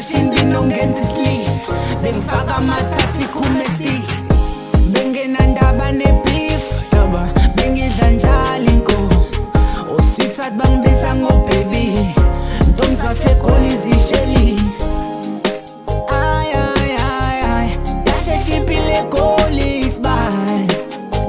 shashindi nongenza isleep bengifaka amathathi khumesti bengenandaba nebeef yaba bengidla njalo inkomo osithathu bangibiza ngobaby ntombi zaseGoli zisheli yashesha impilo eGoli isibani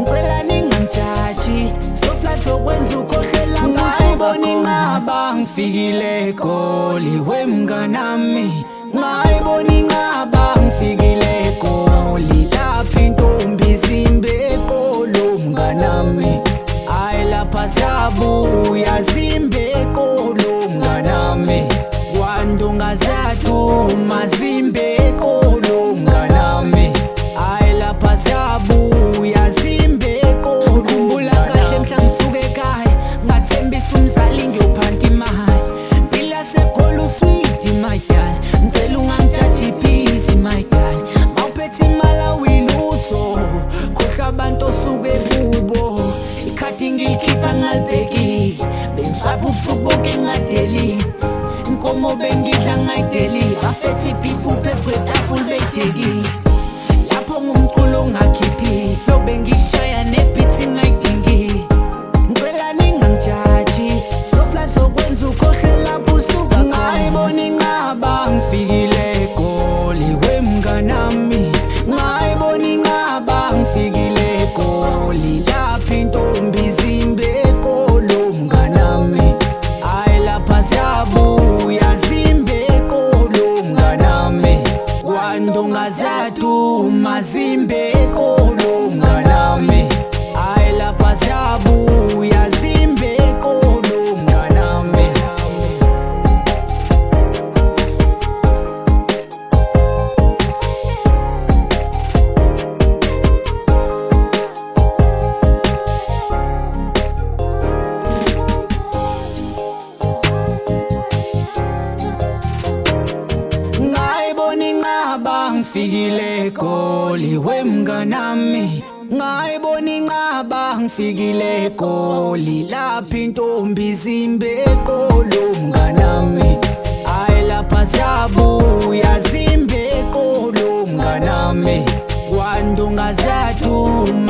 ngicela ningangijaji soflat zokwenza ukhohlela ngayibona inqaba ngifikile eGoli wemnganami ngayibona inqaba ngifikile eGoli lapha intombi zimbe eqolo mnganami ayi lapha siyabuya zimbe eqolo mnganami kwandunga ziyaduma zimbe eqolo mnganami ayi lapha siyabuya zimbe eqolo khumbula kahle mhla ngisuka ekhaya ngathembisa umzali ngiyophanti imali mpila seGoli usweet my dad ngicela ungangijaji please my dad mawuphethe imali awilutho khohlwa abantu osuke kubo ikhadi ngilikhipha ngalibhekile bengiswapha ubusuku bonke ngadeli inkomo bengidla ngayideli bafethe ibhifu phezu kwetafula beyidekile lapho ngumculo ongakhiphi flow bengishaya nebeat ngayidingile ngicela ningangijaji soflat zokwenza ukhohlela busuka ngayibona inqaba ngifikile eGoli wemnganami ngayibona inqaba ngifikile eGoli lapha intombi zimbe eqolo mnganami ayi lapha siyabuya zimbe eqolo mnganami kwandunga ziyaduma zimbe eqolo mnganami ayi lapha siyabuya zimbe eqolo mnganami ngayibona inqaba ngifikile eGoli wemnganami ngayibona inqaba ngifikile eGoli lapha intombi zimbe eqolo mnganami ayi lapha siyabuya zimbe eqolo mnganami kwandunga ziyaduma